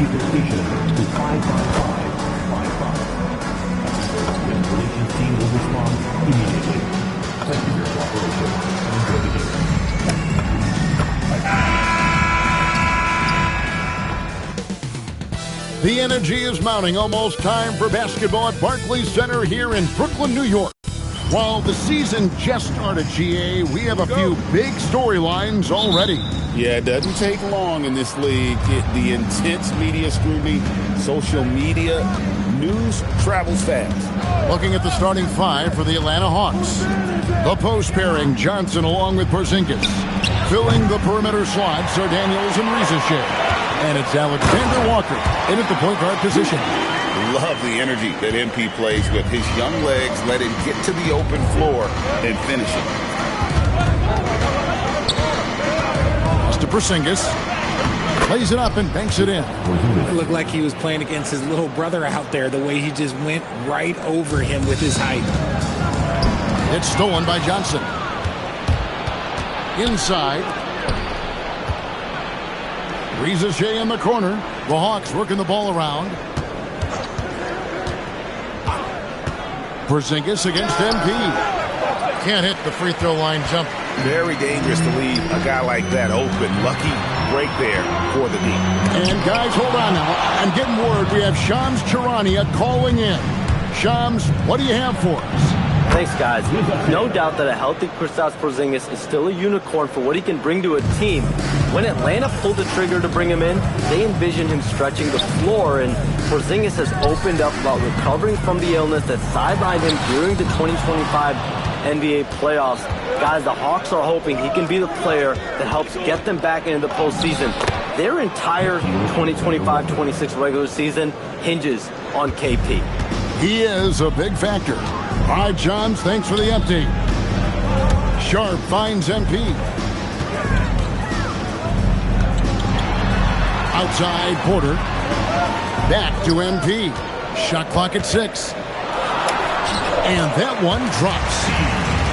energy completion to 55555. The installations team will respond immediately. Thank you for your cooperation and enjoy the game. The energy is mounting. Almost time for basketball at Barclays Center here in Brooklyn, New York. While the season just started, GA, we have a few big storylines already. Yeah, it doesn't take long in this league. The intense media scrutiny, social media, news travels fast. Looking at the starting five for the Atlanta Hawks. The post pairing, Johnson along with Porzingis. Filling the perimeter slots are Daniels and Riza. And it's Alexander Walker in at the point guard position. Love the energy that MP plays with. His young legs let him get to the open floor and finish it. Pass to Porzingis. Plays it up and banks it in. It looked like he was playing against his little brother out there, the way he just went right over him with his height. It's stolen by Johnson. Inside. Riza Shea in the corner. The Hawks working the ball around. Porzingis against MP. Can't hit the free throw line jump. Very dangerous to leave a guy like that open. Lucky break there for the D. And guys, hold on now. I'm getting word we have Shams Charania calling in. Shams, what do you have for us? Thanks, guys. No doubt that a healthy Kristaps Porzingis is still a unicorn for what he can bring to a team. When Atlanta pulled the trigger to bring him in, they envisioned him stretching the floor, and Porzingis has opened up about recovering from the illness that sidelined him during the 2025 NBA playoffs. Guys, the Hawks are hoping he can be the player that helps get them back into the postseason. Their entire 2025-26 regular season hinges on KP. He is a big factor. All right, Johns, thanks for the update. Sharp finds MP. Outside, Porter. Back to MP. Shot clock at 6. And that one drops.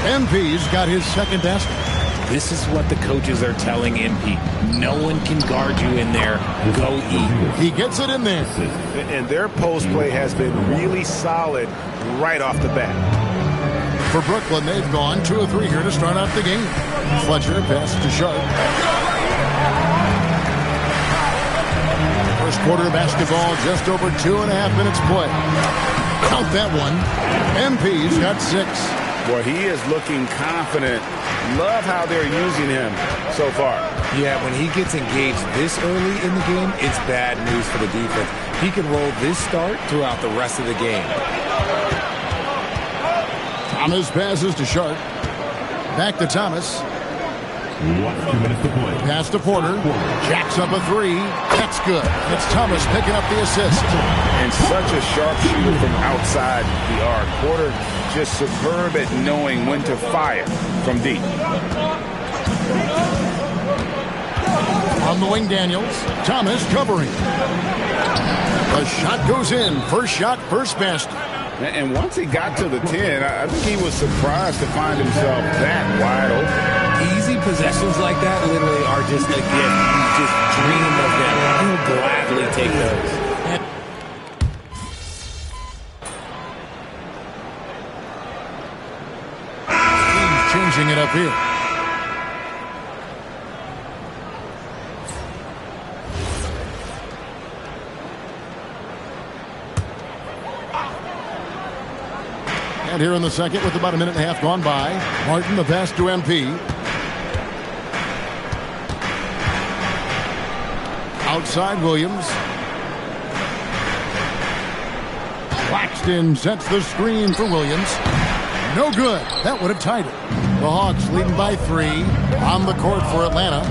MP's got his second basket. This is what the coaches are telling MP. No one can guard you in there. Go eat. He gets it in there. And their post play has been really solid right off the bat. For Brooklyn, they've gone 2 of 3 here to start out the game. Fletcher passes to Sharp. First quarter of basketball, just over 2.5 minutes play. Count that one. MP's got 6. Boy, he is looking confident. Love how they're using him so far. Yeah, when he gets engaged this early in the game, it's bad news for the defense. He can roll this start throughout the rest of the game. Thomas passes to Sharp. Back to Thomas. 2 minutes to play. Pass to Porter. Jacks up a 3. That's good. It's Thomas picking up the assist. And such a sharp shooter from outside the arc. Porter just superb at knowing when to fire from deep. On the wing, Daniels. Thomas covering. The shot goes in. First shot, first basket. And once he got to the 10, I think he was surprised to find himself that wide open. Easy possessions like that literally are just a gift. You just dream of them. He'll gladly take those. Team's changing it up here. And here in the second with about 1.5 minutes gone by. Martin, the pass to MP. Outside Williams. Claxton sets the screen for Williams. No good. That would have tied it. The Hawks leading by 3 on the court for Atlanta.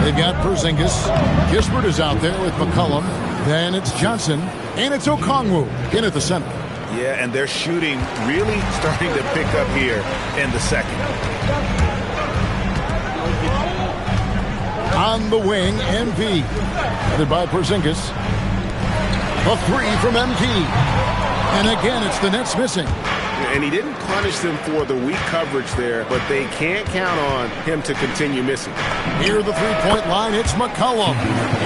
They've got Porzingis. Kispert is out there with McCollum. Then it's Johnson. And it's Okongwu in at the center. Yeah, and their shooting really starting to pick up here in the second. On the wing, MP. Headed by Porzingis. A 3 from MP. And again, it's the Nets missing. And he didn't punish them for the weak coverage there, but they can't count on him to continue missing. Near the three-point line, it's McCollum.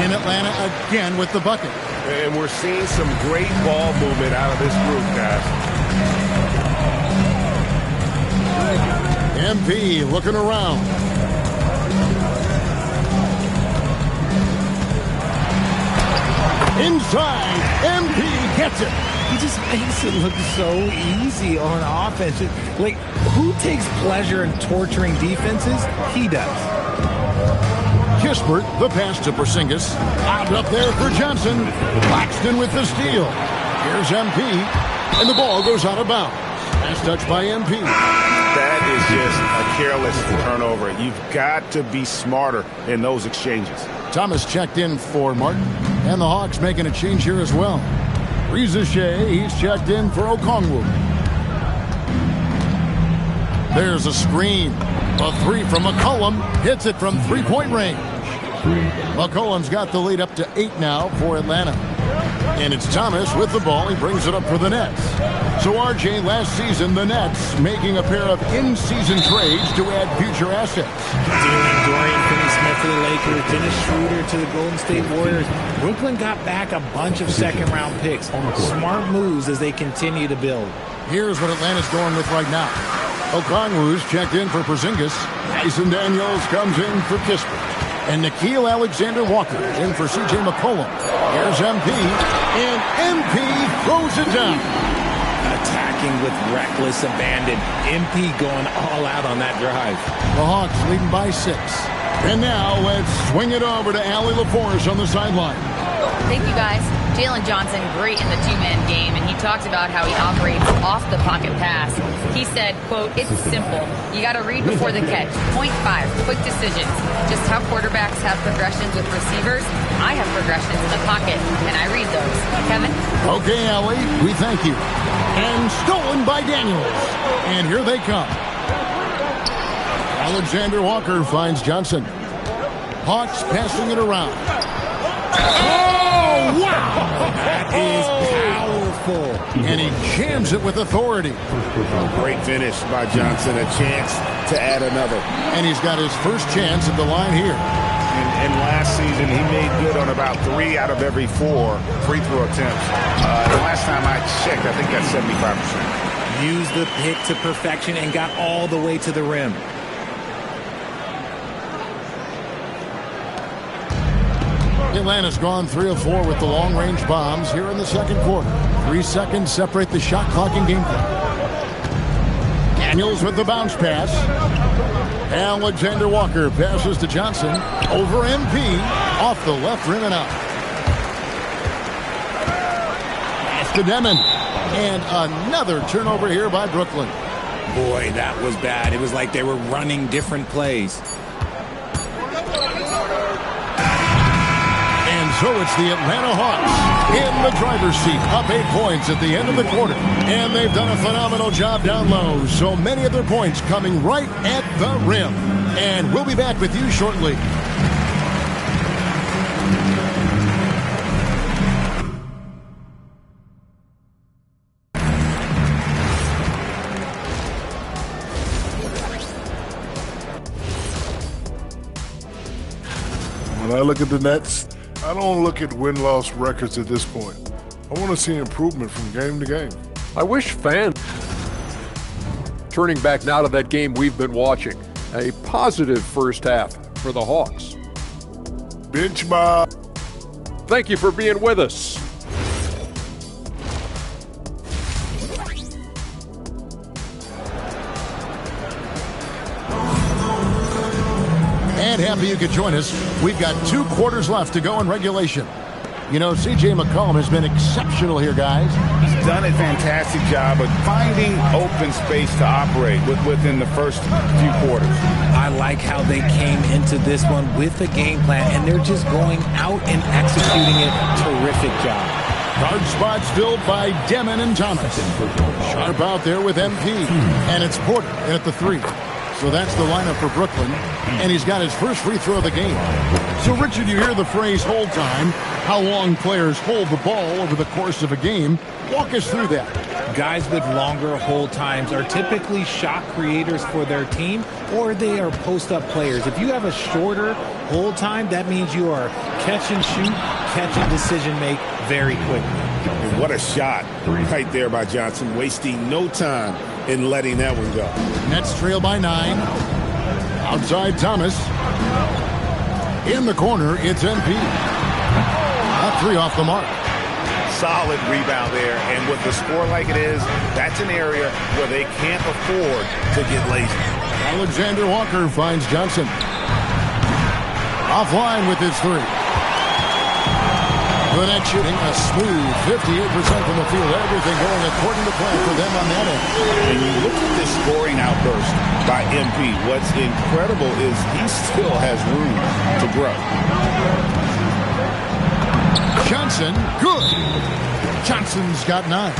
In Atlanta again with the bucket. And we're seeing some great ball movement out of this group, guys. MP looking around. Inside, MP gets it. He just makes it look so easy on offense. Like, who takes pleasure in torturing defenses? He does. Kispert, the pass to Porzingis. Out up there for Johnson. Claxton with the steal. Here's MP, and the ball goes out of bounds. Pass touched by MP. That is just a careless turnover. You've got to be smarter in those exchanges. Thomas checked in for Martin, and the Hawks making a change here as well. Reza Shea, he's checked in for Okongwu. There's a screen. A three from McCollum. Hits it from three-point range. McCollum's got the lead up to 8 now for Atlanta. And it's Thomas with the ball. He brings it up for the Nets. So, RJ, last season, the Nets making a pair of in-season trades to add future assets. Jalen Dorian, Finney Smith to the Lakers, Dennis Schroeder to the Golden State Warriors. Brooklyn got back a bunch of second-round picks. Smart moves as they continue to build. Here's what Atlanta's going with right now. Okongwu's checked in for Porzingis. Mason Daniels comes in for Kispert. And Nickeil Alexander-Walker in for C.J. McCollum. Here's MP, and MP throws it down. Attacking with reckless abandon. MP going all out on that drive. The Hawks leading by 6. And now let's swing it over to Allie LaForce on the sideline. Thank you, guys. Jalen Johnson, great in the two-man game, and he talked about how he operates off the pocket pass. He said, quote, "It's simple. You got to read before the catch. Point 5, quick decisions. Just how quarterbacks have progressions with receivers, I have progressions in the pocket, and I read those." Kevin? Okay, Allie, we thank you. And stolen by Daniels. And here they come. Alexander Walker finds Johnson. Hawks passing it around. Oh, wow! That is powerful. And he jams it with authority. Great finish by Johnson. A chance to add another. And he's got his first chance at the line here. And last season, he made good on about 3 out of every 4 free throw attempts. The last time I checked, I think that's 75%. Used the pick to perfection and got all the way to the rim. Atlanta's gone 3 of 4 with the long-range bombs here in the second quarter. 3 seconds separate the shot clock and game clock. Daniels with the bounce pass. Alexander Walker passes to Johnson. Over MP. Off the left rim and out. Pass to Demon. And another turnover here by Brooklyn. Boy, that was bad. It was like they were running different plays. So it's the Atlanta Hawks in the driver's seat, up 8 points at the end of the quarter. And they've done a phenomenal job down low. So many of their points coming right at the rim. And we'll be back with you shortly. When I look at the Nets, I don't look at win-loss records at this point. I want to see improvement from game to game. I wish fans... Turning back now to that game we've been watching. A positive first half for the Hawks. Bench Bob. Thank you for being with us. And happy you could join us. We've got 2 quarters left to go in regulation. You know, C.J. McCollum has been exceptional here, guys. He's done a fantastic job of finding open space to operate within the first few quarters. I like how they came into this one with a game plan, and they're just going out and executing it. Terrific job. Guard spots filled by Demon and Thomas. Sharp out there with MP. And it's Porter in at the 3. So that's the lineup for Brooklyn. And he's got his first free throw of the game. So, Richard, you hear the phrase hold time. How long players hold the ball over the course of a game. Walk us through that. Guys with longer hold times are typically shot creators for their team, or they are post-up players. If you have a shorter hold time, that means you are catch and shoot, catch and decision make very quickly. And what a shot right there by Johnson, wasting no time in letting that one go. Nets trail by 9. Outside Thomas. In the corner, it's NP. That 3 off the mark. Solid rebound there, and with the score like it is, that's an area where they can't afford to get lazy. Alexander Walker finds Johnson. Offline with his 3. The Nets shooting a smooth 58% from the field. Everything going according to plan for them on that end. And you look at this scoring outburst by MP. What's incredible is he still has room to grow. Johnson, good. Johnson's got 9.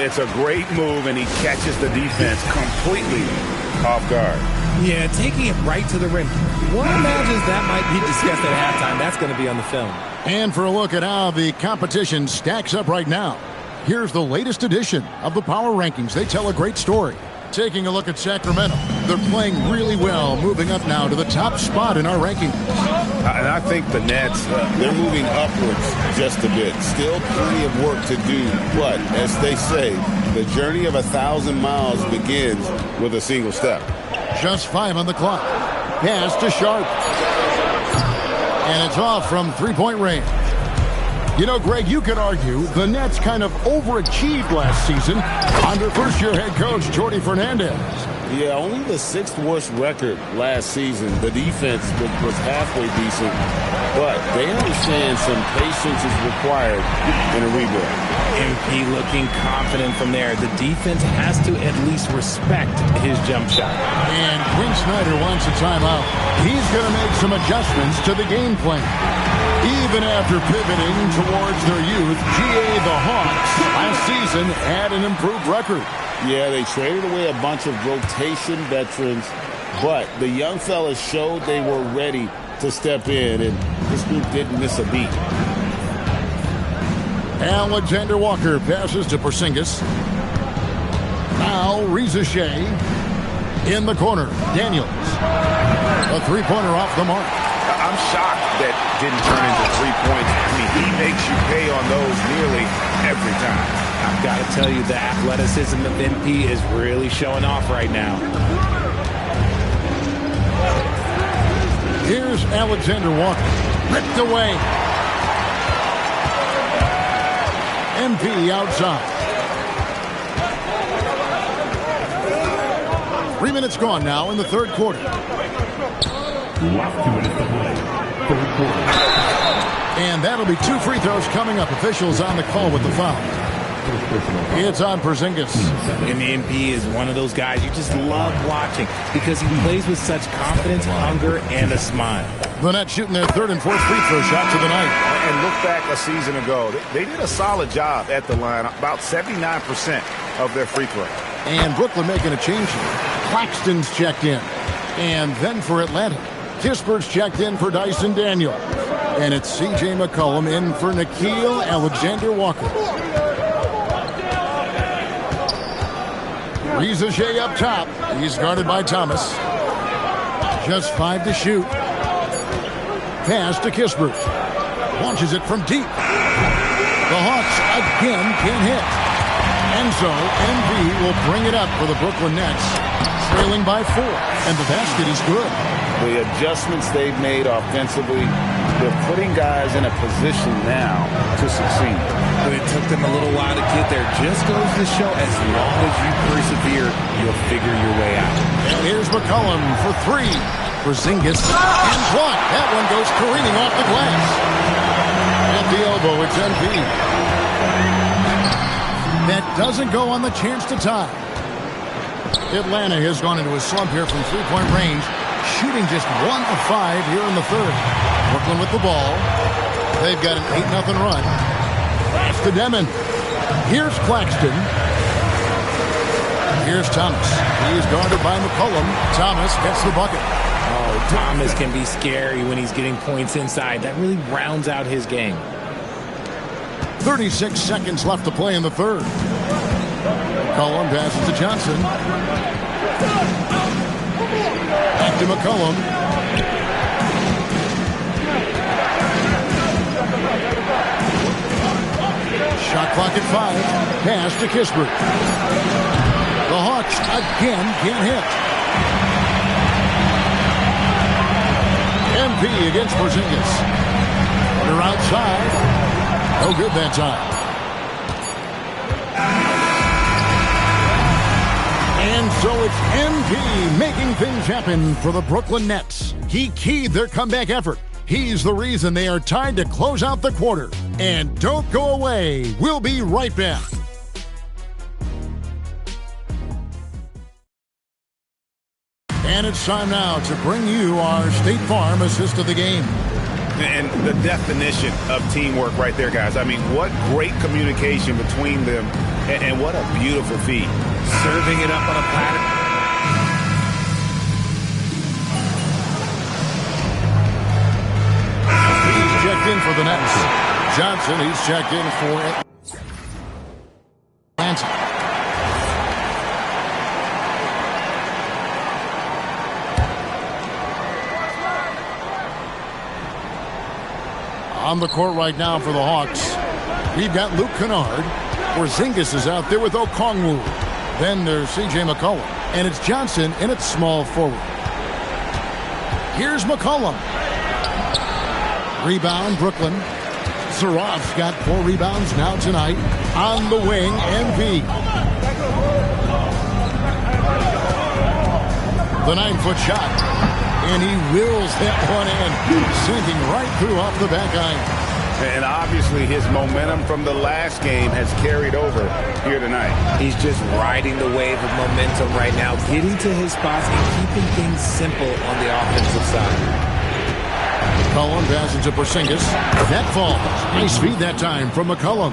It's a great move, and he catches the defense completely off guard. Yeah, taking it right to the rim. One imagines that might be discussed at halftime. That's going to be on the film. And for a look at how the competition stacks up right now, here's the latest edition of the Power Rankings. They tell a great story. Taking a look at Sacramento. They're playing really well, moving up now to the top spot in our rankings. And I think the Nets, they're moving upwards just a bit. Still plenty of work to do. But, as they say, the journey of 1,000 miles begins with a single step. Just 5 on the clock. Pass to Sharp. And it's off from three-point range. You know, Greg, you could argue the Nets kind of overachieved last season under first-year head coach Jordi Fernandez. Yeah, only the 6th worst record last season. The defense was halfway decent, but they understand some patience is required in a rebuild. MP looking confident from there. The defense has to at least respect his jump shot. And Quinn Snyder wants a timeout. He's going to make some adjustments to the game plan. Even after pivoting towards their youth, GA the Hawks last season had an improved record. Yeah, they traded away a bunch of rotation veterans, but the young fellas showed they were ready to step in, and this group didn't miss a beat. Alexander Walker passes to Porzingis. Now Reza Shea in the corner. Daniels. A three-pointer off the mark. I'm shocked that didn't turn into 3 points. I mean, he makes you pay on those nearly every time. I've got to tell you, the athleticism of MP is really showing off right now. Here's Alexander Walker. Ripped away. MP outside. 3 minutes gone now in the third quarter. Last 2 minutes to play. Third quarter. And that'll be 2 free throws coming up. Officials on the call with the foul. It's on Porzingis. And MP is one of those guys you just love watching because he plays with such confidence, hunger, and a smile. The Nets shooting their 3rd and 4th free throw shots of the night. And look back a season ago. They did a solid job at the line, about 79% of their free throw. And Brooklyn making a change here. Claxton's checked in. And then for Atlanta, Kispert's checked in for Dyson Daniel. And it's C.J. McCollum in for Nickeil Alexander-Walker. Reza Shea up top. He's guarded by Thomas. Just 5 to shoot. Pass to Kispert. Launches it from deep. The Hawks again can't hit. And so MV will bring it up for the Brooklyn Nets, trailing by 4. And the basket is good. The adjustments they've made offensively, they're putting guys in a position now to succeed. But it took them a little while to get there. Just goes to show as long as you persevere, you'll figure your way out. And here's McCollum for 3. Porzingis and block. That one goes careening off the glass. At the elbow, it's NP. That doesn't go on the chance to tie. Atlanta has gone into a slump here from three-point range, shooting just 1 of 5 here in the third. Brooklyn with the ball. They've got an 8-0 run. Pass to Demon. Here's Claxton. Here's Thomas. He's guarded by McCollum. Thomas gets the bucket. Oh, Thomas can be scary when he's getting points inside. That really rounds out his game. 36 seconds left to play in the third. McCollum passes to Johnson. Back to McCollum. Clock at 5. Pass to Kispert. The Hawks again can't hit. MP against Porzingis. They're outside. No good that time. And so it's MP making things happen for the Brooklyn Nets. He keyed their comeback effort. He's the reason they are tied to close out the quarter. And don't go away. We'll be right back. And it's time now to bring you our State Farm assist of the game. And the definition of teamwork right there, guys. I mean, what great communication between them, and what a beautiful feat. Serving it up on a platter. He's checked in for the Nets. Johnson, he's checked in for Atlanta. On the court right now for the Hawks, we've got Luke Kennard. Porzingis is out there with Okongwu. Then there's C.J. McCollum. And it's Johnson in its small forward. Here's McCollum. Rebound, Brooklyn. Zarof's got 4 rebounds now tonight. On the wing, MP. The 9-foot shot. And he wills that one in, sinking right through off the back iron. And obviously his momentum from the last game has carried over here tonight. He's just riding the wave of momentum right now, getting to his spots and keeping things simple on the offensive side. McCollum passes to Porzingis. That falls. Nice feed that time from McCollum.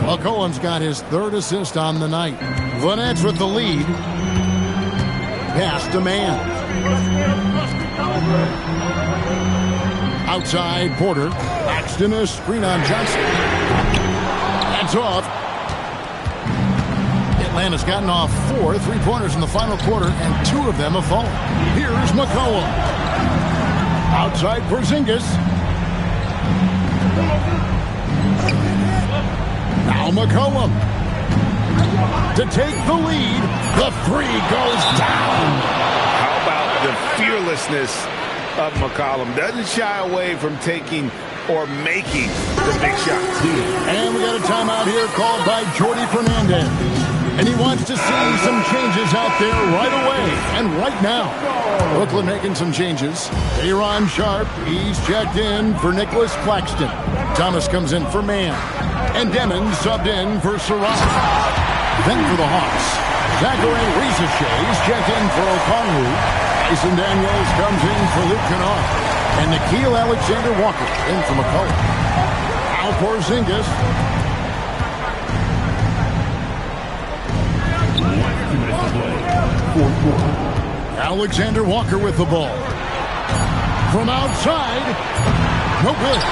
McCollum's got his 3rd assist on the night. The Nets with the lead. Pass to man. Outside, Porter. Axton a screen on Johnson. That's off. Atlanta's gotten off 4 3-pointers in the final quarter, and 2 of them have fallen. Here's McCollum. Outside, Porzingis. Now McCollum. To take the lead. The 3 goes down. The fearlessness of McCollum. Doesn't shy away from taking or making the big shots. And we got a timeout here called by Jordi Fernandez. And he wants to see some changes out there right away and right now. Brooklyn making some changes. Aaron Sharp, he's checked in for Nicholas Claxton. Thomas comes in for Mann. And Demon subbed in for Sarah. Then for the Hawks, Zachary Rizachet is checked in for Okongwu. Jason Daniels comes in for Luke Kennard. And Nickeil Alexander-Walker in for McCollum. Now Porzingis. 2 minutes to play. 4th quarter. Alexander-Walker with the ball. From outside. No good.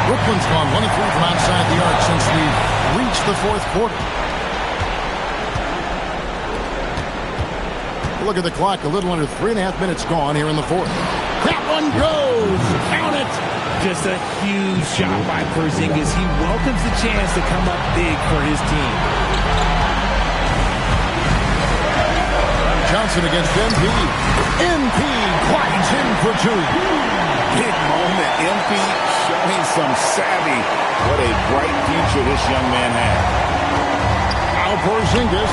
Brooklyn's gone 1 of 3 from outside the arc since we've reached the 4th quarter. Look at the clock, a little under 3.5 minutes gone here in the 4th. That one goes! Count it! Just a huge shot by Porzingis. He welcomes the chance to come up big for his team. Johnson against MP. MP glides in for 2. Big moment. MP showing some savvy. What a bright future this young man has. Now Porzingis.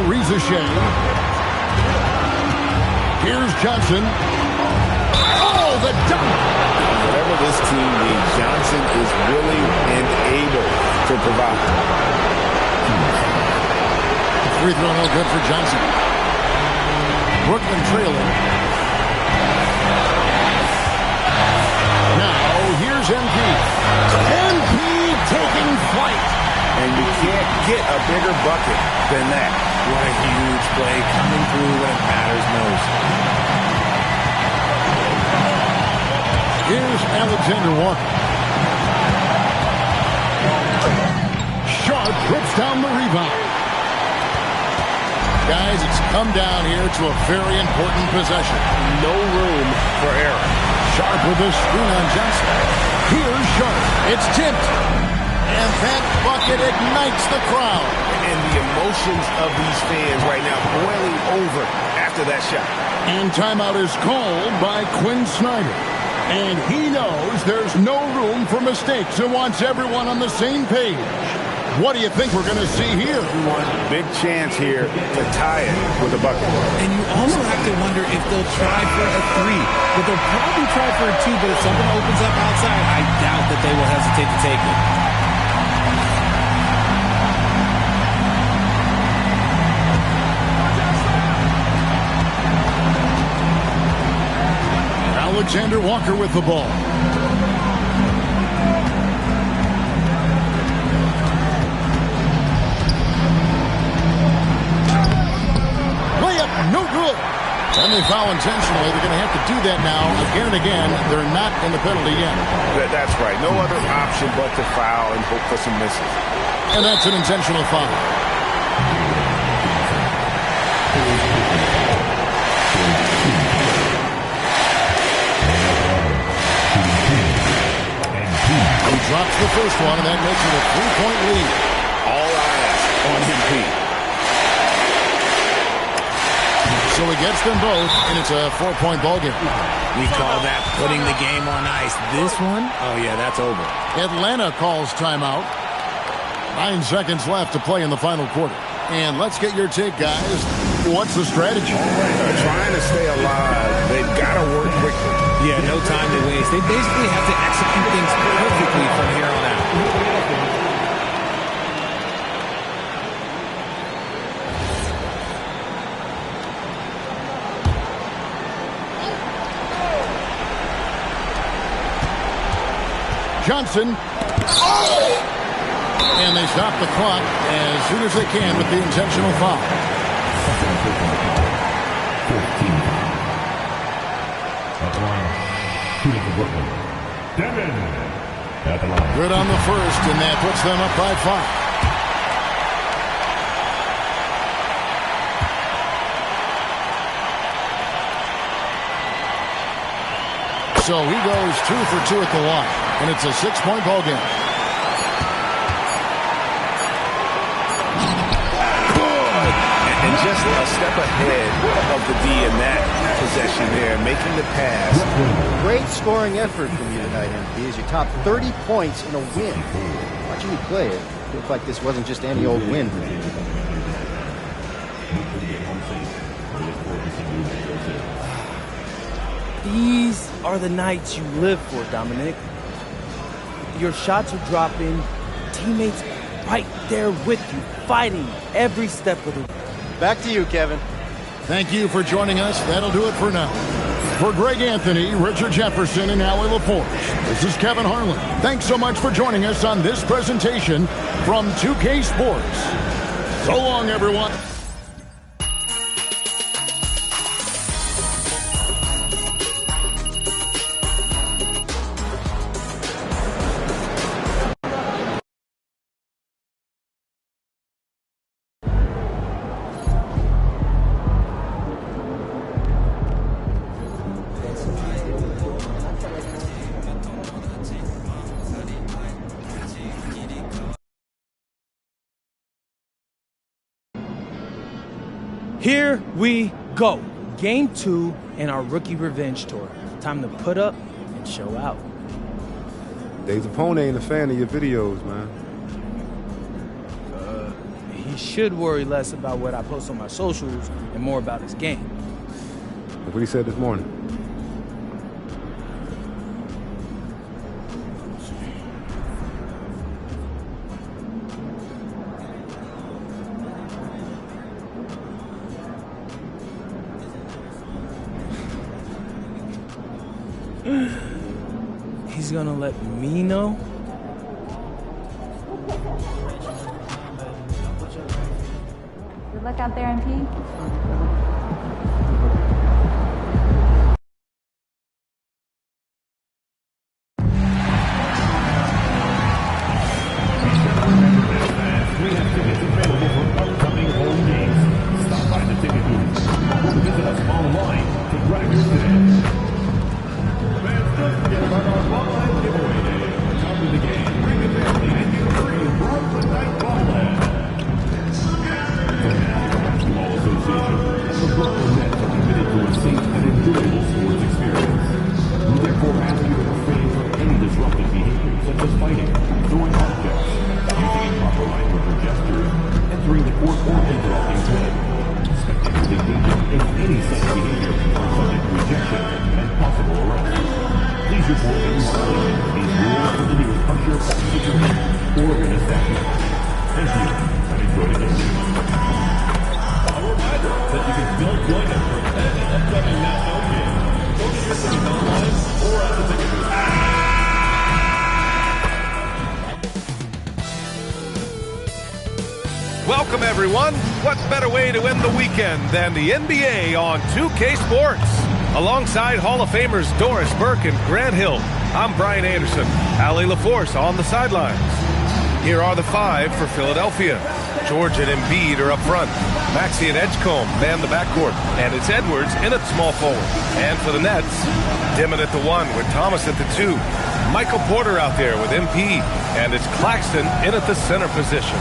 Rizachet. Here's Johnson. Oh, the dunk! Whatever this team needs, Johnson is willing and able to provide. Free throw no good for Johnson. Brooklyn trailing. Now, here's MP. MP taking flight. And you can't get a bigger bucket than that. What a huge play coming through when it matters most. Here's Alexander-Walker. Sharp puts down the rebound. Guys, it's come down here to a very important possession. No room for error. Sharp with the screen on Johnson. Here's Sharp. It's tipped. And that bucket ignites the crowd. And the emotions of these fans right now boiling over after that shot. And timeout is called by Quinn Snyder. And he knows there's no room for mistakes and wants everyone on the same page. What do you think we're going to see here? Big chance here to tie it with a bucket. And you also have to wonder if they'll try for a 3. But they'll probably try for a 2, but if something opens up outside, I doubt that they will hesitate to take it. Alexander Walker with the ball. No good. And they foul intentionally. They're going to have to do that now again and again. They're not in the penalty yet. That's right. No other option but to foul and hope for some misses. And that's an intentional foul. He drops the first one, and that makes it a 3-point lead. All eyes on him, Pete. So he gets them both, and it's a 4-point ball game. We call that putting the game on ice. This one, oh yeah, that's over. Atlanta calls timeout. 9 seconds left to play in the final quarter. And let's get your take, guys. What's the strategy? Trying to stay alive. They've got to work quickly. Yeah, no time to waste. They basically have to execute things perfectly from here on out. Johnson. And they stop the clock as soon as they can with the intentional foul. 15. At the line, shooting for Brooklyn. Devin. At the line. Good on the first, and that puts them up by 5. So he goes 2 for 2 at the line, and it's a 6-point ball game. Good. And just a step ahead of the D in that possession there, making the pass. Great scoring effort from you tonight, MP, as you top 30 points in a win. Watching you play, it looked like this wasn't just any old win. These are the nights you live for, Dominic. Your shots are dropping, teammates right there with you, fighting every step of the way. Back to you, Kevin. Thank you for joining us. That'll do it for now. For Greg Anthony, Richard Jefferson, and Allie LaForce, this is Kevin Harlan. Thanks so much for joining us on this presentation from 2K Sports. So long, everyone. Here we go. Game 2 in our rookie revenge tour. Time to put up and show out. Dave's opponent ain't a fan of your videos, man. He should worry less about what I post on my socials and more about his game. Look what he said this morning. He's gonna let me know? Good luck out there, MP. We have tickets available for upcoming home games. Stop by Don't join us for an upcoming national game. Go to your tickets online or at the ticket booth. Welcome, everyone. What better way to end the weekend than the NBA on 2K Sports? Alongside Hall of Famers Doris Burke and Grant Hill, I'm Brian Anderson. Allie LaForce on the sidelines. Here are the five for Philadelphia. George and Embiid are up front. Maxey and Edgecombe man the backcourt. And it's Edwards in at small forward. And for the Nets, Dimon at the 1 with Thomas at the 2. Michael Porter out there with MP. And it's Claxton in at the center position.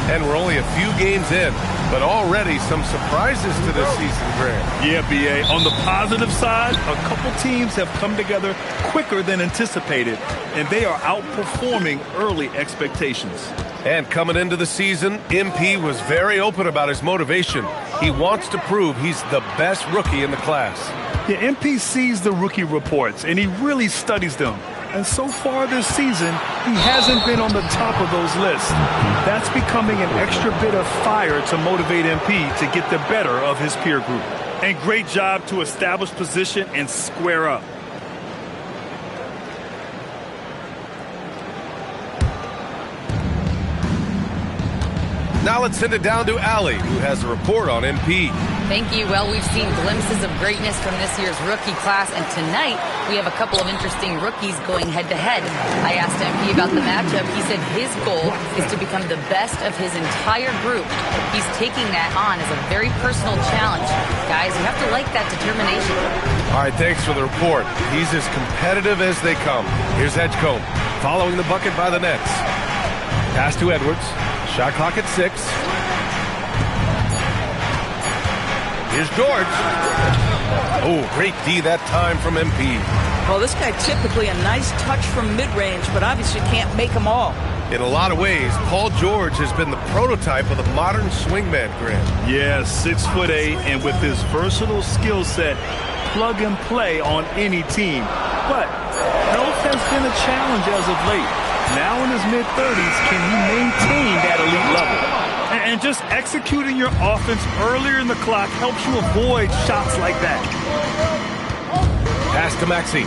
And we're only a few games in, but already some surprises to this season, Grant. Yeah, B.A. On the positive side, a couple teams have come together quicker than anticipated, and they are outperforming early expectations. And coming into the season, MP was very open about his motivation. He wants to prove he's the best rookie in the class. Yeah, MP sees the rookie reports, and he really studies them. And so far this season, he hasn't been on the top of those lists. That's becoming an extra bit of fire to motivate MP to get the better of his peer group. And great job to establish position and square up. Now let's send it down to Allie, who has a report on MP. Thank you. Well, we've seen glimpses of greatness from this year's rookie class, and tonight we have a couple of interesting rookies going head-to-head. I asked MP about the matchup. He said his goal is to become the best of his entire group. He's taking that on as a very personal challenge. Guys, you have to like that determination. All right, thanks for the report. He's as competitive as they come. Here's Edgecombe, following the bucket by the Nets. Pass to Edwards. Shot clock at 6. Here's George. Oh, great D that time from MP. Well, this guy typically a nice touch from mid-range, but obviously can't make them all. In a lot of ways, Paul George has been the prototype of the modern swingman, Grant. Yeah, 6'8", and with his versatile skill set, plug and play on any team. But health has been a challenge as of late. Now in his mid-30s, can he maintain that elite level? And just executing your offense earlier in the clock helps you avoid shots like that. Pass to Maxey.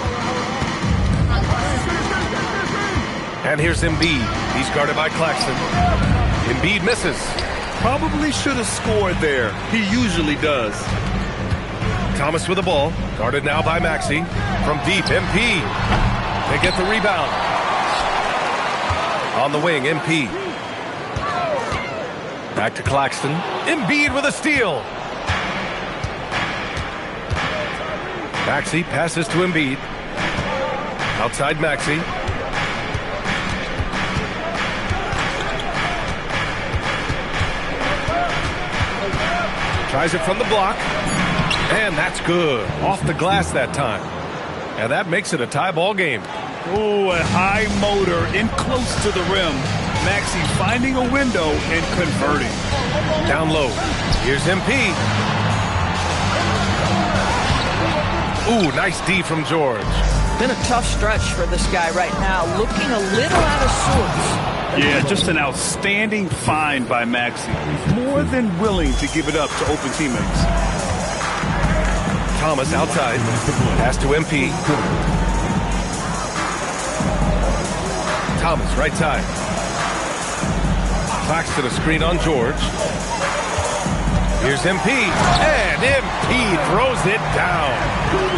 And here's Embiid. He's guarded by Claxton. Embiid misses. Probably should have scored there. He usually does. Thomas with the ball. Guarded now by Maxey. From deep, MP. They get the rebound. On the wing, MP. Back to Claxton. Embiid with a steal. Maxey passes to Embiid. Outside Maxey. Tries it from the block. And that's good. Off the glass that time. And that makes it a tie ball game. Oh, a high motor in close to the rim. Maxey finding a window and converting. Down low. Here's MP. Ooh, nice D from George. Been a tough stretch for this guy right now. Looking a little out of sorts. Yeah, just an outstanding find by Maxey. More than willing to give it up to open teammates. Thomas outside. Pass to MP. Thomas, right side. Claxton a screen on George. Here's MP. And MP throws it down.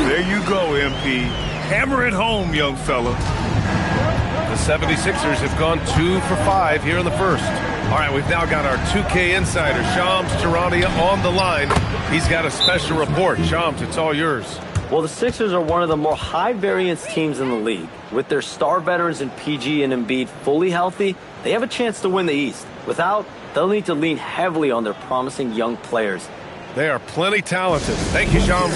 There you go, MP. Hammer it home, young fella. The 76ers have gone 2 for 5 here in the first. All right, we've now got our 2K insider, Shams Charania, on the line. He's got a special report. Shams, it's all yours. Well, the Sixers are one of the more high-variance teams in the league. With their star veterans in PG and Embiid fully healthy, they have a chance to win the East. Without, they'll need to lean heavily on their promising young players. They are plenty talented. Thank you, Shams.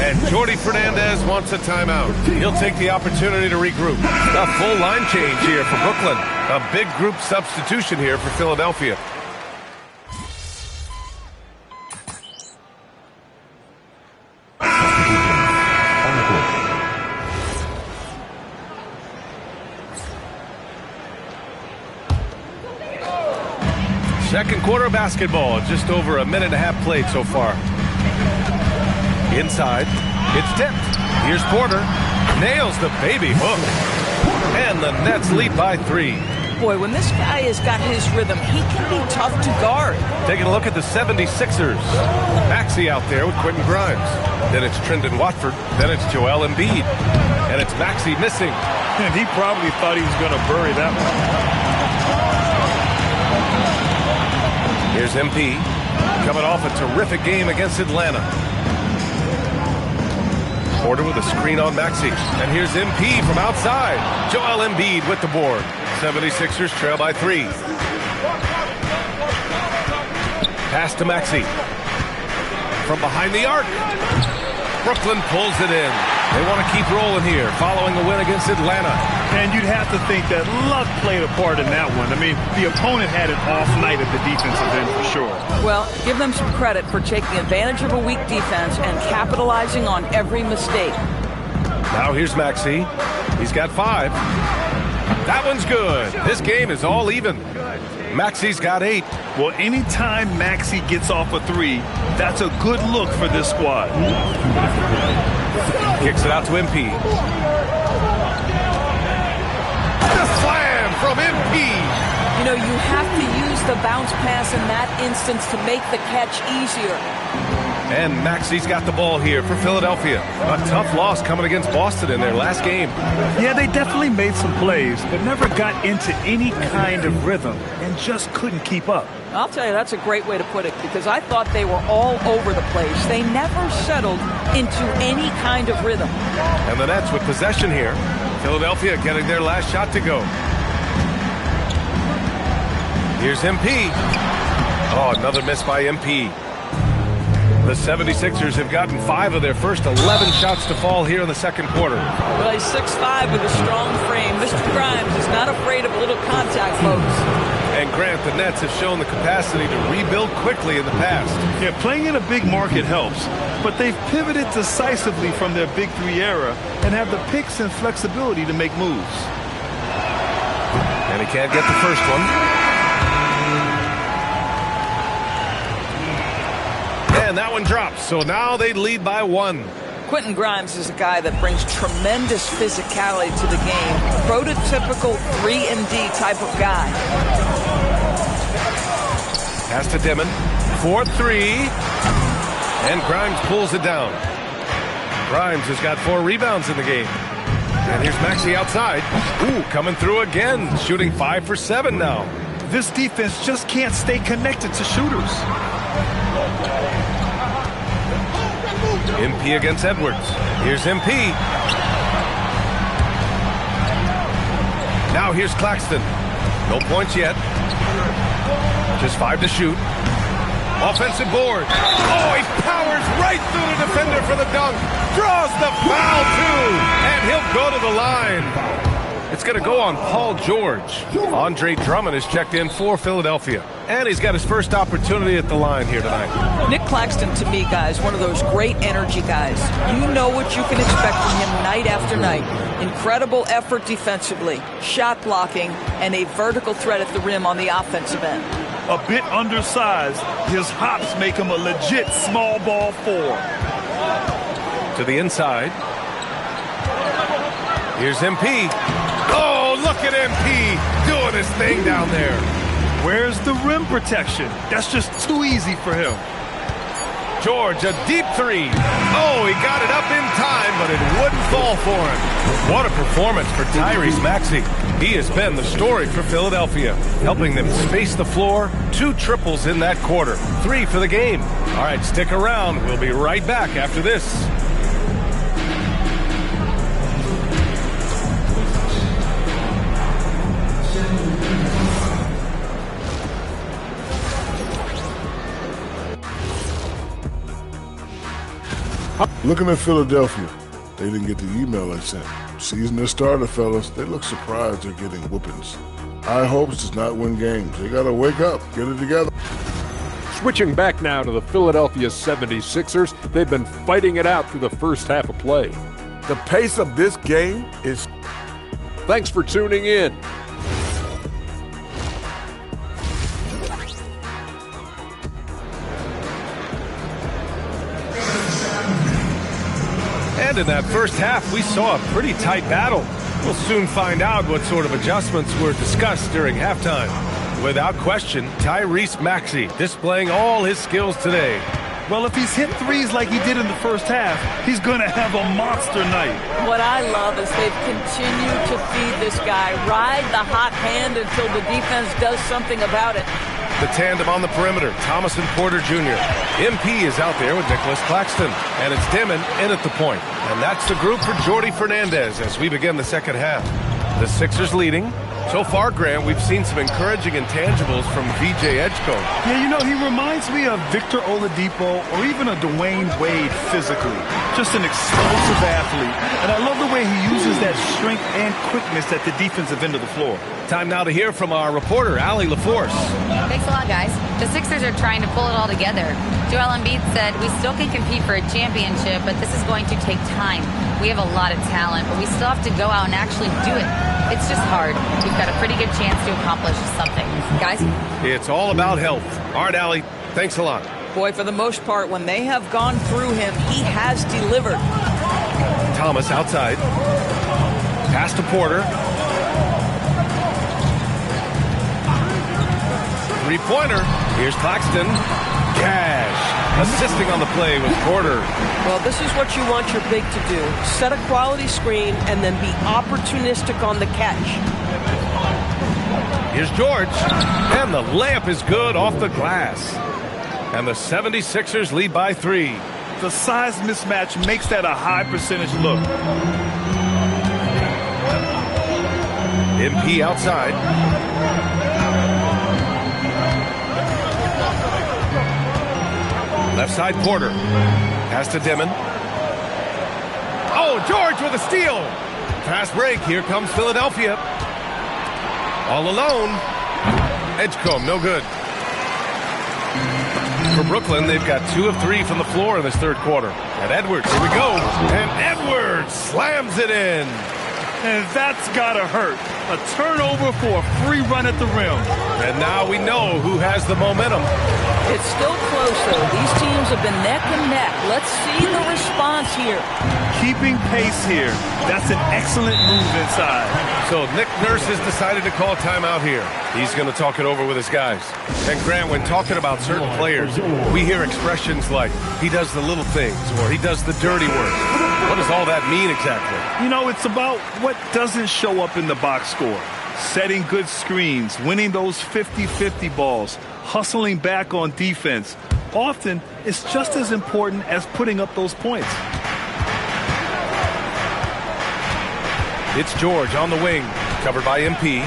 And Jordi Fernandez wants a timeout. He'll take the opportunity to regroup. A full line change here for Brooklyn. A big group substitution here for Philadelphia. Second quarter basketball, just over a minute and a half played so far. Inside, it's tipped. Here's Porter. Nails the baby hook. And the Nets lead by 3. Boy, when this guy has got his rhythm, he can be tough to guard. Taking a look at the 76ers. Maxey out there with Quentin Grimes. Then it's Trendon Watford. Then it's Joel Embiid. And it's Maxey missing. And he probably thought he was going to bury that one. Here's MP. Coming off a terrific game against Atlanta. Porter with a screen on Maxey. And here's MP from outside. Joel Embiid with the board. 76ers trail by 3. Pass to Maxey. From behind the arc. Brooklyn pulls it in. They want to keep rolling here following a win against Atlanta. And you'd have to think that luck played a part in that one. I mean, the opponent had an off night at the defensive end for sure. Well, give them some credit for taking advantage of a weak defense and capitalizing on every mistake. Now here's Maxey. He's got 5. That one's good. This game is all even. Maxey's got 8. Well, anytime Maxey gets off a 3, that's a good look for this squad. Kicks it out to MP. The slam from MP. You know, you have to use the bounce pass in that instance to make the catch easier. And Maxey's got the ball here for Philadelphia. A tough loss coming against Boston in their last game. Yeah, they definitely made some plays, but never got into any kind of rhythm and just couldn't keep up. I'll tell you, that's a great way to put it, because I thought they were all over the place. They never settled into any kind of rhythm. And the Nets with possession here. Philadelphia getting their last shot to go. Here's MP. Oh, another miss by MP. The 76ers have gotten 5 of their first 11 shots to fall here in the second quarter. Well, he's 6'5" with a strong frame. Mr. Grimes is not afraid of a little contact, folks. And Grant, the Nets have shown the capacity to rebuild quickly in the past. Yeah, playing in a big market helps, but they've pivoted decisively from their Big 3 era and have the picks and flexibility to make moves. And he can't get the first one. And that one drops, so now they lead by 1. Quentin Grimes is a guy that brings tremendous physicality to the game. Prototypical 3-and-D type of guy. Pass to Dimon. 4-3. And Grimes pulls it down. Grimes has got 4 rebounds in the game. And here's Maxey outside. Ooh, coming through again. Shooting 5 for 7 now. This defense just can't stay connected to shooters. MP against Edwards. Here's MP. Now here's Claxton. No points yet. Just 5 to shoot. Offensive board. Oh, he powers right through the defender for the dunk. Draws the foul, too. And he'll go to the line. It's going to go on Paul George. Andre Drummond is checked in for Philadelphia. And he's got his first opportunity at the line here tonight. Nick Claxton, to me, guys, one of those great energy guys. You know what you can expect from him night after night. Incredible effort defensively, shot blocking, and a vertical threat at the rim on the offensive end. A bit undersized, his hops make him a legit small ball 4. To the inside. Here's MP. Oh, look at MP doing his thing down there. Where's the rim protection? That's just too easy for him. George, a deep 3. Oh, he got it up in time, but it wouldn't fall for him. What a performance for Tyrese Maxey. He has been the story for Philadelphia, helping them space the floor. 2 triples in that quarter. 3 for the game. All right, stick around. We'll be right back after this. Looking at Philadelphia, they didn't get the email I sent. Season their starter, fellas. They look surprised they're getting whoopings. High hopes does not win games. They got to wake up, get it together. Switching back now to the Philadelphia 76ers, they've been fighting it out through the first half of play. The pace of this game is... Thanks for tuning in. And in that first half, we saw a pretty tight battle. We'll soon find out what sort of adjustments were discussed during halftime. Without question, Tyrese Maxey displaying all his skills today. Well, if he's hit threes like he did in the first half, he's going to have a monster night. What I love is they've continued to feed this guy, ride the hot hand until the defense does something about it. The tandem on the perimeter, Thomas and Porter Jr. MP is out there with Nicholas Claxton, and it's Dimon in at the point. And that's the group for Jordi Fernandez as we begin the second half. The Sixers leading. So far, Grant, we've seen some encouraging intangibles from VJ Edgecombe. Yeah, you know, he reminds me of Victor Oladipo or even a Dwayne Wade physically. Just an explosive athlete. And I love the way he uses that strength and quickness at the defensive end of the floor. Time now to hear from our reporter, Allie LaForce. Thanks a lot, guys. The Sixers are trying to pull it all together. Joel Embiid said, "We still can compete for a championship, but this is going to take time. We have a lot of talent, but we still have to go out and actually do it. It's just hard. We've got a pretty good chance to accomplish something." Guys? It's all about health. All right, Allie, thanks a lot. Boy, for the most part, when they have gone through him, he has delivered. Thomas outside. Pass to Porter. Three-pointer. Here's Claxton. Cash. Assisting on the play with Porter. Well, this is what you want your big to do. Set a quality screen and then be opportunistic on the catch. Here's George. And the layup is good off the glass. And the 76ers lead by 3. The size mismatch makes that a high percentage look. MP outside. Left side, Porter. Pass to Dimon. Oh, George with a steal. Fast break. Here comes Philadelphia. All alone. Edgecombe, no good. For Brooklyn, they've got 2 of 3 from the floor in this third quarter. And Edwards, here we go. And Edwards slams it in. And that's gotta hurt. A turnover for a free run at the rim. And now we know who has the momentum. It's still close, though. These teams have been neck and neck. Let's see the response here. Keeping pace here. That's an excellent move inside. So Nick Nurse has decided to call timeout here. He's going to talk it over with his guys. And Grant, when talking about certain players, we hear expressions like, he does the little things, or he does the dirty work. What does all that mean exactly? You know, it's about what doesn't show up in the box score. Setting good screens, winning those 50-50 balls, hustling back on defense. Often, it's just as important as putting up those points. It's George on the wing, covered by MP.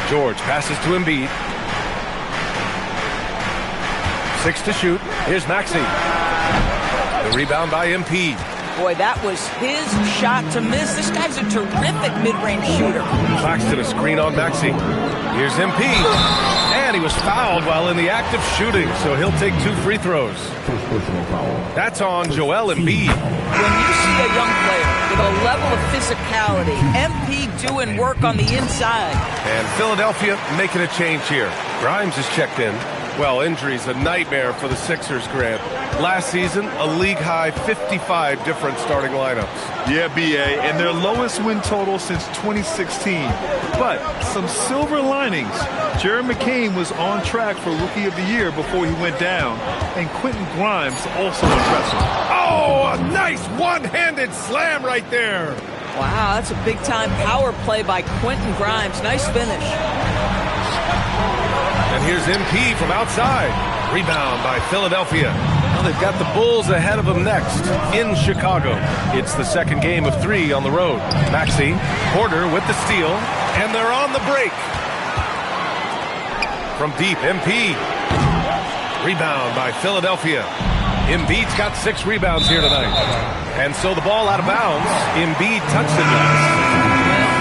George passes to Embiid. 6 to shoot. Here's Maxey. The rebound by MP. Boy, that was his shot to miss. This guy's a terrific mid-range shooter. Claxton, a screen on Maxey. Here's MP. And he was fouled while in the act of shooting, so he'll take 2 free throws. That's on Joel Embiid. When you see a young player with a level of physicality, MP doing work on the inside. And Philadelphia making a change here. Grimes is checked in. Well, injuries, a nightmare for the Sixers, Grant. Last season, a league-high 55 different starting lineups. Yeah, B.A., and their lowest win total since 2016. But some silver linings. Jared McCain was on track for Rookie of the Year before he went down, and Quentin Grimes also impressive. Oh, a nice one-handed slam right there. Wow, that's a big-time power play by Quentin Grimes. Nice finish. And here's MP from outside. Rebound by Philadelphia. Well, they've got the Bulls ahead of them next in Chicago. It's the second game of 3 on the road. Maxey, Porter with the steal, and they're on the break. From deep, MP. Rebound by Philadelphia. Embiid's got 6 rebounds here tonight. And so the ball out of bounds. Embiid touched it last.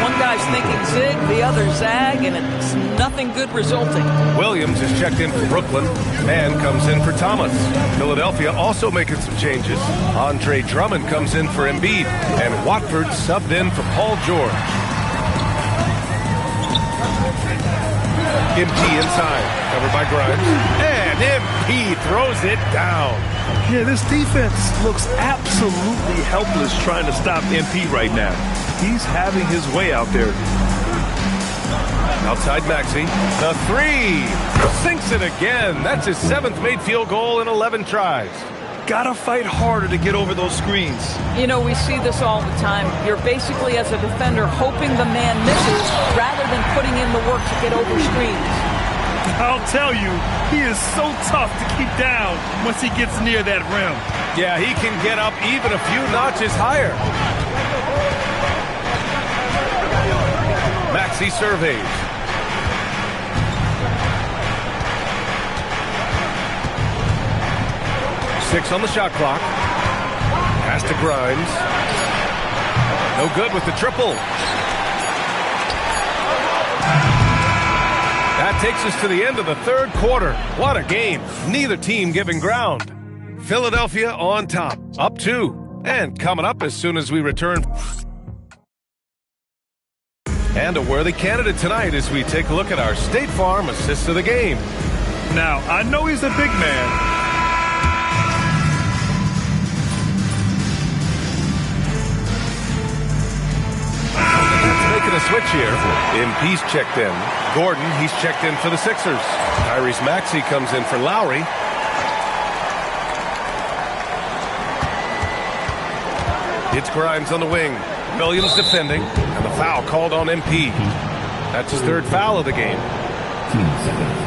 One guy's thinking zig, the other zag, and it's nothing good resulting. Williams is checked in for Brooklyn. Man comes in for Thomas. Philadelphia also making some changes. Andre Drummond comes in for Embiid. And Watford subbed in for Paul George. Empty inside, covered by Grimes. And And MP throws it down. Yeah, this defense looks absolutely helpless trying to stop MP right now. He's having his way out there. Outside Maxey. The three. Sinks it again. That's his 7th made field goal in 11 tries. Gotta fight harder to get over those screens. You know, we see this all the time. You're basically, as a defender, hoping the man misses rather than putting in the work to get over screens. I'll tell you, he is so tough to keep down once he gets near that rim. Yeah, he can get up even a few notches higher. Maxey surveys. Six on the shot clock. Pass to Grimes. No good with the triple. That takes us to the end of the third quarter. What a game. Neither team giving ground. Philadelphia on top, up 2. And coming up as soon as we return. And a worthy candidate tonight as we take a look at our State Farm assist of the game. Now, I know he's a big man. Making a switch here. MP's checked in. Gordon, he's checked in for the Sixers. Tyrese Maxey comes in for Lowry. It's Grimes on the wing. Williams defending. And the foul called on MP. That's his 3rd foul of the game. 15 seconds.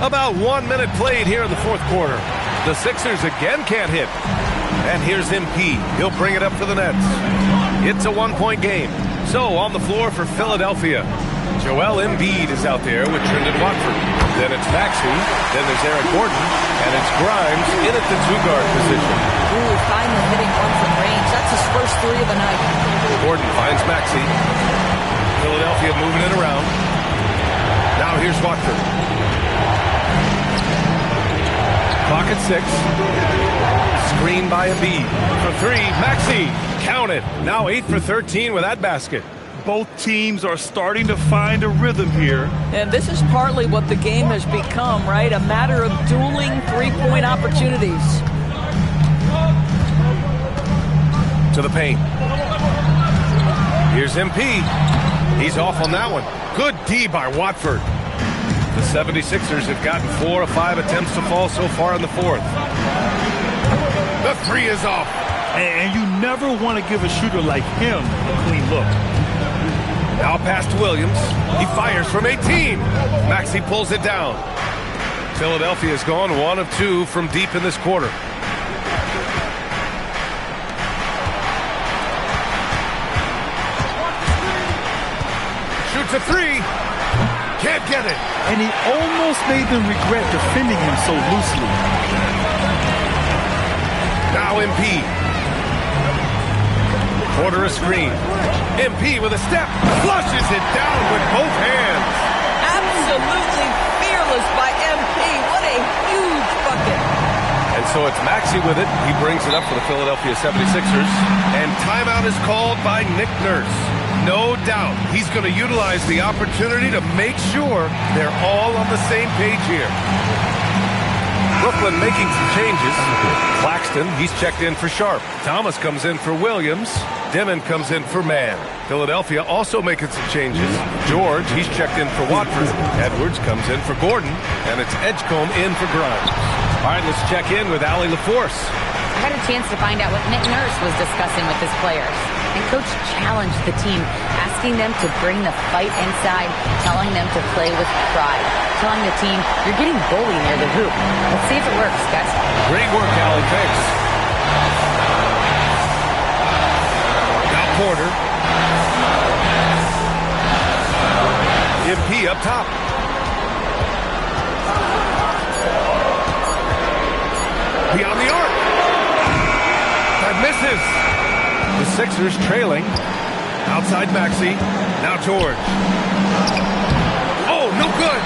About 1 minute played here in the 4th quarter. The Sixers again can't hit. And here's MP. He'll bring it up for the Nets. It's a 1-point game. So on the floor for Philadelphia, Joel Embiid is out there with Trendon Watford. Then it's Maxey. Then there's Aaron Gordon. And it's Grimes in at the 2-guard position. Ooh, finally hitting one from range. That's his first 3 of the night. Gordon finds Maxey. Philadelphia moving it around. Now here's Watford. Clock at 6. Screen by Embiid. For 3, Maxey. Count it. Now 8 for 13 with that basket. Both teams are starting to find a rhythm here. And this is partly what the game has become, right? A matter of dueling 3-point opportunities. To the paint. Here's MP. He's off on that one. Good D by Watford. The 76ers have gotten 4 of 5 attempts to fall so far in the 4th. The 3 is off. And you never want to give a shooter like him a clean look. Now pass to Williams. He fires from 18. Maxey pulls it down. Philadelphia's gone 1 of 2 from deep in this quarter. Shoots a 3. Can't get it. And he almost made them regret defending him so loosely. Now MP. Quarter a screen. MP with a step. Flushes it down with both hands. Absolutely fearless by MP. What a huge bucket. And so it's Maxey with it. He brings it up for the Philadelphia 76ers. And timeout is called by Nick Nurse. No doubt he's going to utilize the opportunity to make sure they're all on the same page here. Brooklyn making some changes. Claxton, he's checked in for Sharp. Thomas comes in for Williams. Dimon comes in for Mann. Philadelphia also making some changes. George, he's checked in for Watford. Edwards comes in for Gordon. And it's Edgecombe in for Grimes. All right, let's check in with Allie LaForce. I had a chance to find out what Nick Nurse was discussing with his players. And Coach challenged the team, asking them to bring the fight inside, telling them to play with pride, telling the team, you're getting bullied near the hoop. Let's see if it works, guys. Great work, Allie. Thanks. Now Porter. MP up top. Beyond the arc. That misses. The Sixers trailing. Outside Maxey. Now George. Oh, no good.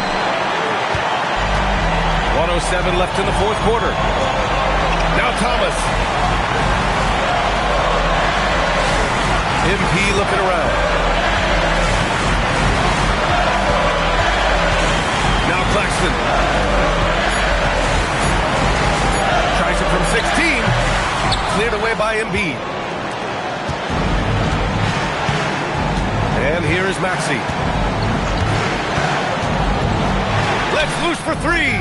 1:07 left in the 4th quarter. Now Thomas. MP looking around. cleared away by Embiid. And here is Maxey. Let's loose for three.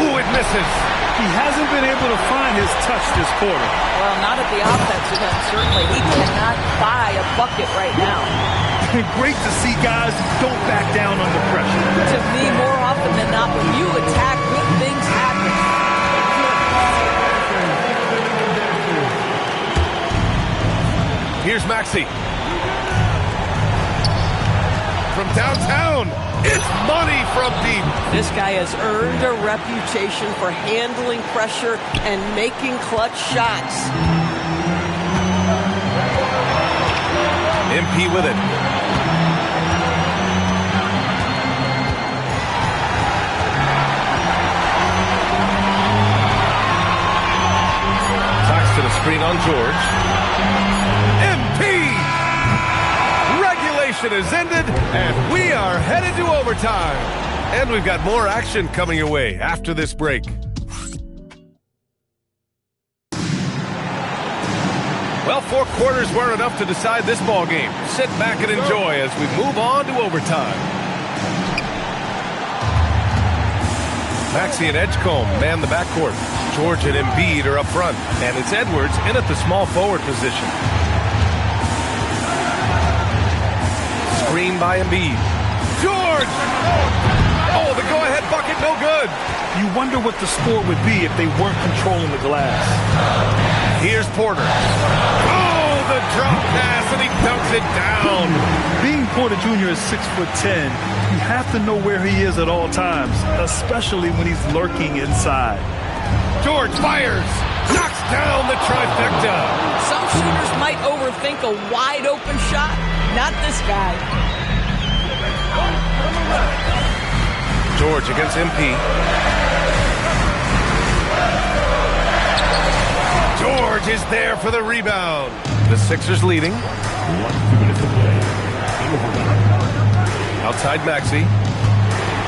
Ooh, it misses. He hasn't been able to find his touch this quarter. Well, not at the offensive end, certainly. He cannot buy a bucket right now. Great to see guys who don't back down under pressure. To me, more often than not, when you attack, good things happen. Here's Maxey. From downtown, it's money from deep. This guy has earned a reputation for handling pressure and making clutch shots. MP with it. Claxton a screen on George. MP! Regulation is ended, and we are headed to overtime. And we've got more action coming your way after this break. Well, 4 quarters weren't enough to decide this ball game. Sit back and enjoy as we move on to overtime. Maxey and Edgecombe man the backcourt. George and Embiid are up front, and it's Edwards in at the small forward position. Screen by Embiid. George! Oh, the go-ahead bucket, no good. You wonder what the score would be if they weren't controlling the glass. Here's Porter. Oh, the drop pass, and he dunks it down. Being Porter Jr. is 6'10", you have to know where he is at all times, especially when he's lurking inside. George fires, knocks down the trifecta. Some shooters might overthink a wide-open shot. Not this guy. George against MP. George is there for the rebound. The Sixers leading. Outside Maxey.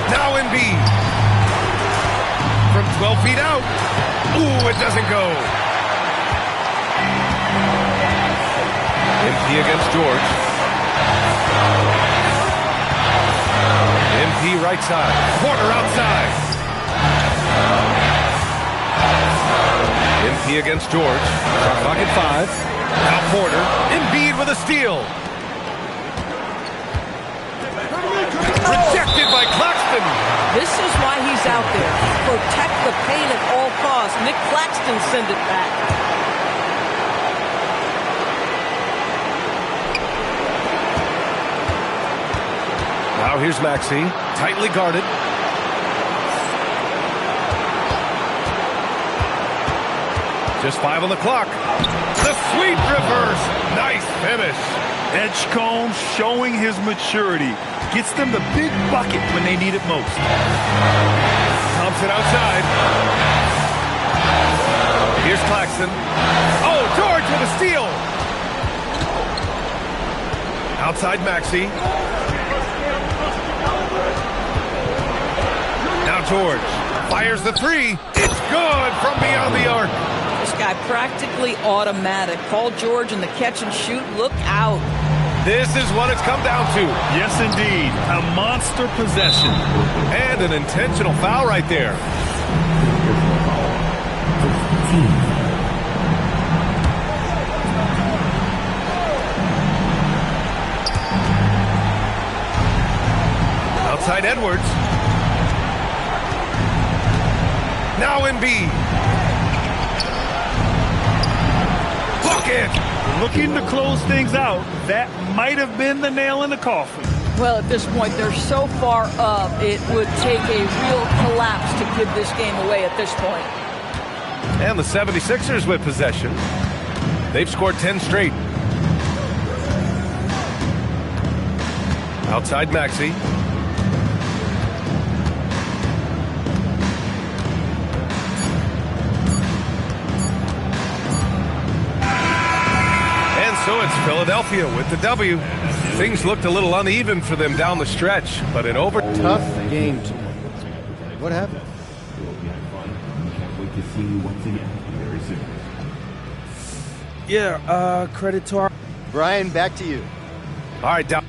Now Embiid. From 12 feet out. Ooh, it doesn't go. MP against George. MP right side. Porter outside. MP against George. Shot clock at 5. Now Porter. Embiid with a steal. Rejected by Claxton. This is why he's out there. Protect the paint at all costs. Nick Claxton send it back. Now here's Maxey. Tightly guarded. Just 5 on the clock. The sweep reverse. Nice finish. Edgecombe showing his maturity. Gets them the big bucket when they need it most. Thompson outside. Here's Claxton. Oh, George with a steal. Outside Maxey. Now George fires the 3. It's good from beyond the arc. This guy practically automatic. Paul George in the catch and shoot. Look out. This is what it's come down to. Yes, indeed. A monster possession. And an intentional foul right there. Outside Edwards. Now Embiid. Bucket! Looking to close things out. That might have been the nail in the coffin. Well, at this point, they're so far up, it would take a real collapse to give this game away at this point. And the 76ers with possession. They've scored 10 straight. Outside Maxey. So it's Philadelphia with the W. Things looked a little uneven for them down the stretch, but in over... Tough game. What happened? Can't wait to see you once again very soon. Yeah, credit to our... Brian, back to you. All right, Dom.